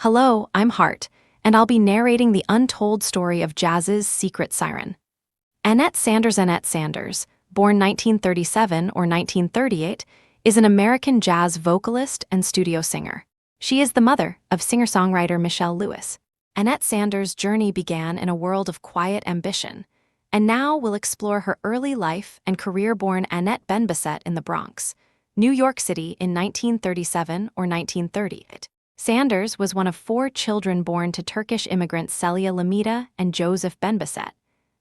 Hello, I'm Hart, and I'll be narrating the untold story of jazz's secret siren. Annette Sanders, born 1937 or 1938, is an American jazz vocalist and studio singer. She is the mother of singer-songwriter Michelle Lewis. Annette Sanders' journey began in a world of quiet ambition, and now we'll explore her early life and career born Annette Benbasset in the Bronx, New York City in 1937 or 1938. Sanders was one of 4 children born to Turkish immigrants Celia Lamida and Joseph Benbasset,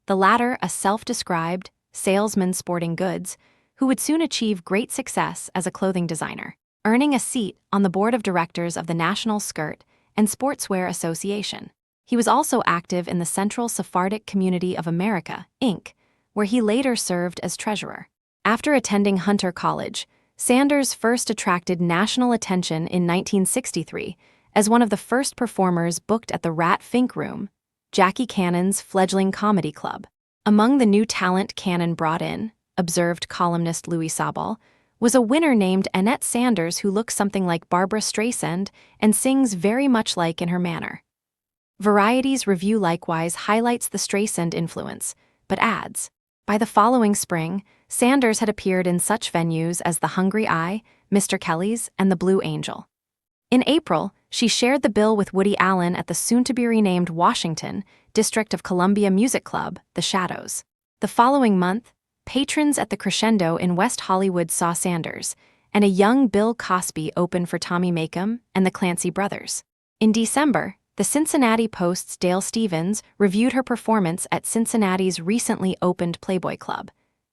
the latter a self-described salesman sporting goods who would soon achieve great success as a clothing designer, earning a seat on the board of directors of the National Skirt and Sportswear Association. He was also active in the Central Sephardic Community of America, Inc., where he later served as treasurer. After attending Hunter College, Sanders first attracted national attention in 1963 as one of the first performers booked at the Rat Fink Room, Jackie Cannon's fledgling comedy club. Among the new talent Cannon brought in, observed columnist Louis Sabal, was a winner named Annette Sanders who looks something like Barbra Streisand and sings very much like in her manner. Variety's review likewise highlights the Streisand influence, but adds, by the following spring, Sanders had appeared in such venues as The Hungry Eye, Mr. Kelly's, and The Blue Angel. In April, she shared the bill with Woody Allen at the soon-to-be-renamed Washington, District of Columbia Music Club, The Shadows. The following month, patrons at the Crescendo in West Hollywood saw Sanders, and a young Bill Cosby opened for Tommy Makem and the Clancy Brothers. In December, the Cincinnati Post's Dale Stevens reviewed her performance at Cincinnati's recently opened Playboy Club,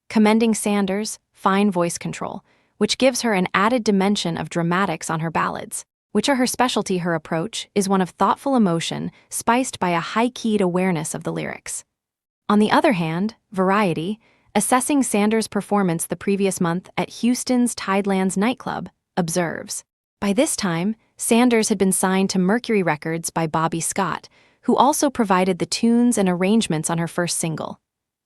commending Sanders' fine voice control, which gives her an added dimension of dramatics on her ballads, which are her specialty. Her approach is one of thoughtful emotion spiced by a high-keyed awareness of the lyrics. On the other hand, Variety, assessing Sanders' performance the previous month at Houston's Tidelands nightclub, observes, by this time, Sanders had been signed to Mercury Records by Bobby Scott, who also provided the tunes and arrangements on her first single,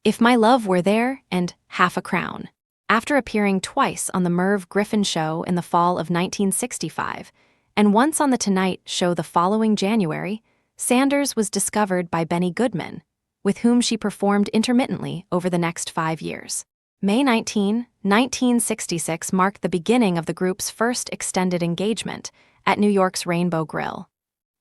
If My Love Were There and Half a Crown. After appearing twice on The Merv Griffin Show in the fall of 1965, and once on The Tonight Show the following January, Sanders was discovered by Benny Goodman, with whom she performed intermittently over the next 5 years. May 19, 1966 marked the beginning of the group's first extended engagement at New York's Rainbow Grill.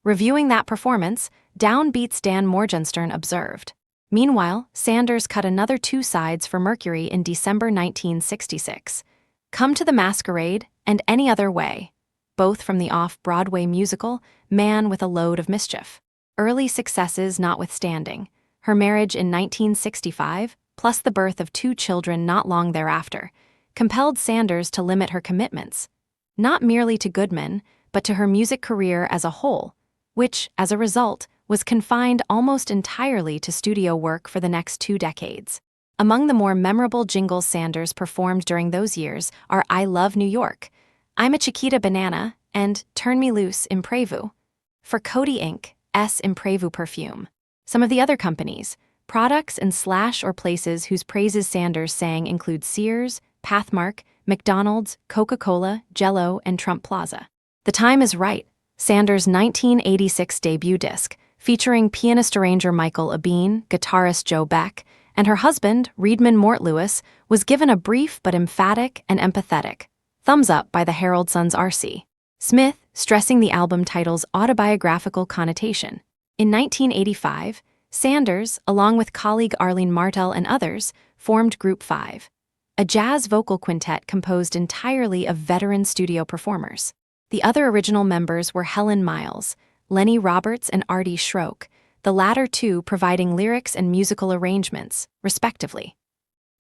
Reviewing that performance, Downbeat's Dan Morgenstern observed, meanwhile, Sanders cut another 2 sides for Mercury in December 1966, Come to the Masquerade and Any Other Way, both from the off-Broadway musical Man with a Load of Mischief. Early successes notwithstanding, her marriage in 1965, plus the birth of 2 children not long thereafter, compelled Sanders to limit her commitments, not merely to Goodman, but to her music career as a whole, which, as a result, was confined almost entirely to studio work for the next 2 decades. Among the more memorable jingles Sanders performed during those years are I Love New York, I'm a Chiquita Banana, and Turn Me Loose, Imprevu. For Coty Inc.'s Imprevu perfume. Some of the other companies, products and / or places whose praises Sanders sang include Sears, Pathmark, McDonald's, Coca-Cola, Jell-O, and Trump Plaza. The Time Is Right, Sanders' 1986 debut disc, featuring pianist-arranger Michael Abene, guitarist Joe Beck, and her husband, Reedman Mort Lewis, was given a brief but emphatic and empathetic thumbs up by the Herald Sun's R.C. Smith, stressing the album title's autobiographical connotation. In 1985, Sanders, along with colleague Arlene Martel and others, formed Group 5, a jazz vocal quintet composed entirely of veteran studio performers. The other original members were Helen Miles, Lenny Roberts, and Artie Schrock, the latter 2 providing lyrics and musical arrangements, respectively.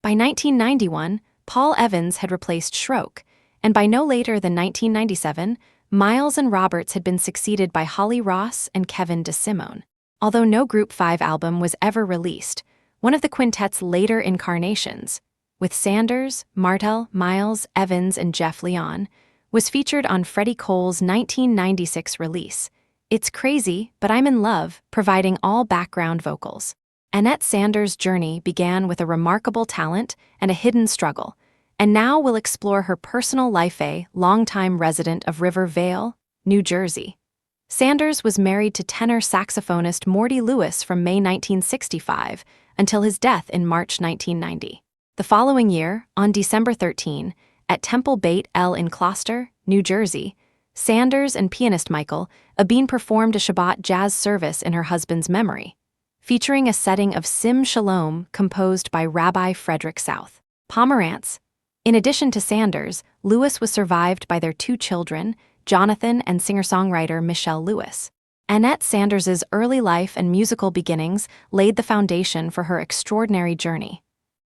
By 1991, Paul Evans had replaced Schrock, and by no later than 1997, Miles and Roberts had been succeeded by Holly Ross and Kevin DeSimone. Although no Group 5 album was ever released, one of the quintet's later incarnations, with Sanders, Martel, Miles, Evans, and Jeff Leon, was featured on Freddie Cole's 1996 release, It's Crazy, But I'm in Love, providing all background vocals. Annette Sanders' journey began with a remarkable talent and a hidden struggle, and now we'll explore her personal life. A longtime resident of River Vale, New Jersey, Sanders was married to tenor saxophonist Morty Lewis from May 1965 until his death in March 1990. The following year, on December 13, at Temple Beit El in Gloucester, New Jersey, Sanders and pianist Michael Abeen performed a Shabbat jazz service in her husband's memory, featuring a setting of Sim Shalom composed by Rabbi Frederick South. Pomerantz. In addition to Sanders, Lewis was survived by their 2 children, Jonathan and singer-songwriter Michelle Lewis. Annette Sanders's early life and musical beginnings laid the foundation for her extraordinary journey.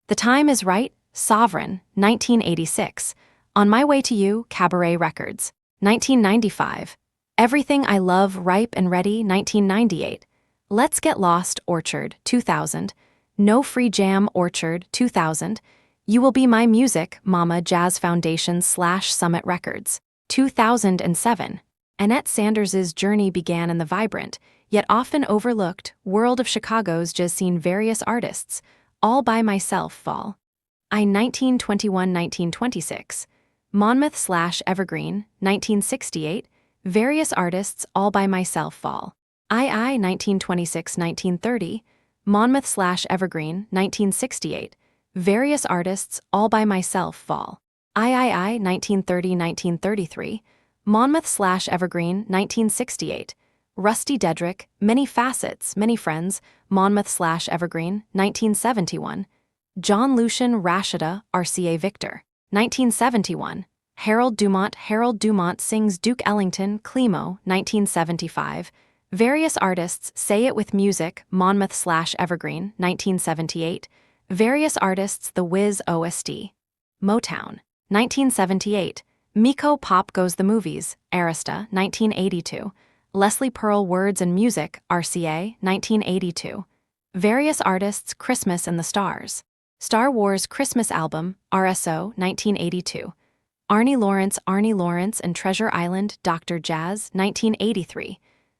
The Time Is Right, Sovereign, 1986. On My Way to You, Cabaret Records, 1995. Everything I Love, Ripe and Ready, 1998. Let's Get Lost, Orchard, 2000. No Free Jam, Orchard, 2000. You Will Be My Music, Mama Jazz Foundation / Summit Records, 2007. Annette Sanders's journey began in the vibrant, yet often overlooked, world of Chicago's jazz scene. Various artists, All By Myself, Fall. I 1921-1926. Monmouth / Evergreen, 1968. Various artists, All By Myself, Fall. I 1926-1930. Monmouth / Evergreen, 1968. Various artists, All By Myself, Fall. I 1930-1933. Monmouth / Evergreen, 1968. Rusty Dedrick, Many Facets, Many Friends, Monmouth / Evergreen, 1971. John Lucian Rashida, RCA Victor, 1971. Harold Dumont sings Duke Ellington, Climo, 1975. Various artists, Say It With Music, Monmouth / Evergreen, 1978. Various artists, The Wiz OST. Motown, 1978. Miko Pop Goes the Movies, Arista, 1982. Leslie Pearl Words and Music, RCA, 1982. Various artists, Christmas and the Stars. Star Wars Christmas Album, RSO, 1982. Arnie Lawrence and Treasure Island, Dr. Jazz, 1983.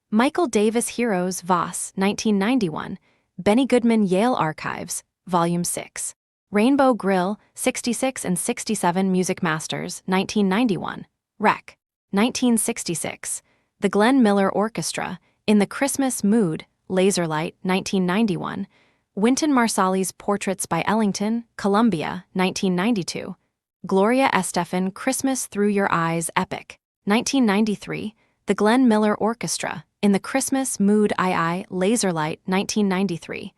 Michael Davis Heroes, Voss, 1991. Benny Goodman Yale Archives, Volume 6. Rainbow Grill, 66 and 67 Music Masters, 1991. Rec. 1966. The Glenn Miller Orchestra, In the Christmas Mood, Laserlight, 1991. Wynton Marsali's Portraits by Ellington, Columbia, 1992. Gloria Estefan Christmas Through Your Eyes, Epic, 1993. The Glenn Miller Orchestra, In the Christmas Mood, Laserlight, 1993.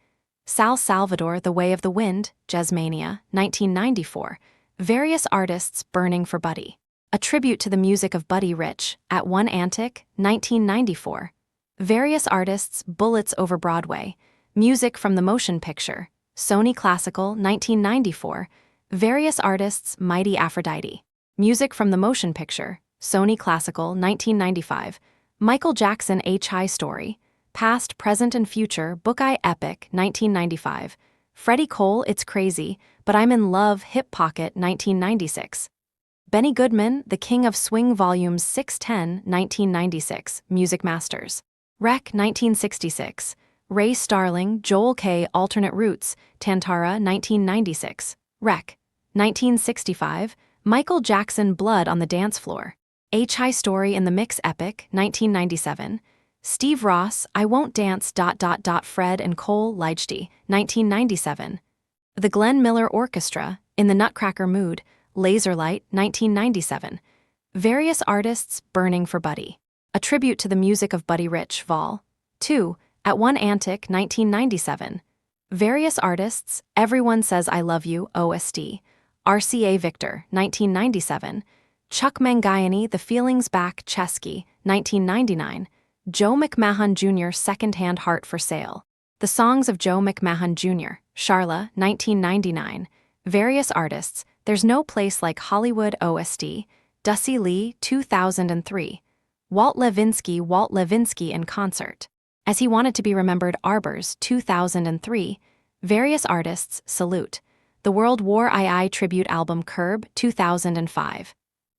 Sal Salvador The Way of the Wind, Jazzmania, 1994. Various artists, Burning for Buddy. A tribute to the music of Buddy Rich, At One Antic, 1994. Various artists, Bullets Over Broadway. Music from the Motion Picture, Sony Classical, 1994. Various artists, Mighty Aphrodite. Music from the Motion Picture, Sony Classical, 1995. Michael Jackson H. High Story. Past, Present and Future, Book I Epic, 1995. Freddie Cole, It's Crazy, But I'm in Love, Hip Pocket, 1996. Benny Goodman, The King of Swing Volumes 610, 1996, Music Masters. Rec, 1966. Ray Starling, Joel K. Alternate Roots, Tantara, 1996. Rec. 1965. Michael Jackson Blood on the Dance Floor. H. High Story in the Mix Epic, 1997. Steve Ross, I Won't Dance... Fred and Cole Leijty, 1997. The Glenn Miller Orchestra, In the Nutcracker Mood, Laserlight, 1997. Various artists, Burning for Buddy. A tribute to the music of Buddy Rich, Vol. 2, At One Antic, 1997. Various artists, Everyone Says I Love You, OST. RCA Victor, 1997. Chuck Mangione, The Feelings Back, Chesky, 1999. Joe McMahon Jr., Second-Hand Heart for Sale. The Songs of Joe McMahon Jr., Charla, 1999. Various artists, There's No Place Like Hollywood, OST. Dusty Lee, 2003. Walt Levinsky in Concert. As He Wanted to Be Remembered, Arbors, 2003. Various artists, Salute. The World War II Tribute Album, Curb, 2005.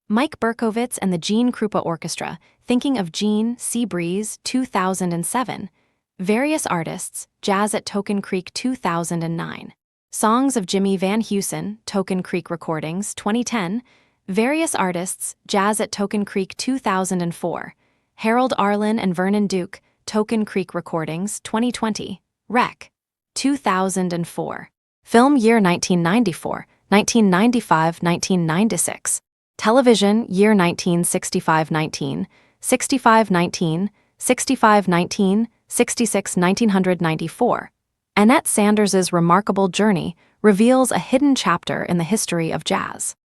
Mike Berkowitz and the Gene Krupa Orchestra, Thinking of Gene, Sea Breeze, 2007. Various artists, Jazz at Token Creek, 2009. Songs of Jimmy Van Heusen, Token Creek Recordings, 2010. Various artists, Jazz at Token Creek, 2004. Harold Arlen and Vernon Duke, Token Creek Recordings, 2020. Rec. 2004. Film year 1994, 1995, 1996. Television year 1965-19, 65-19, 65-19, 66-1994. Annette Sanders's remarkable journey reveals a hidden chapter in the history of jazz.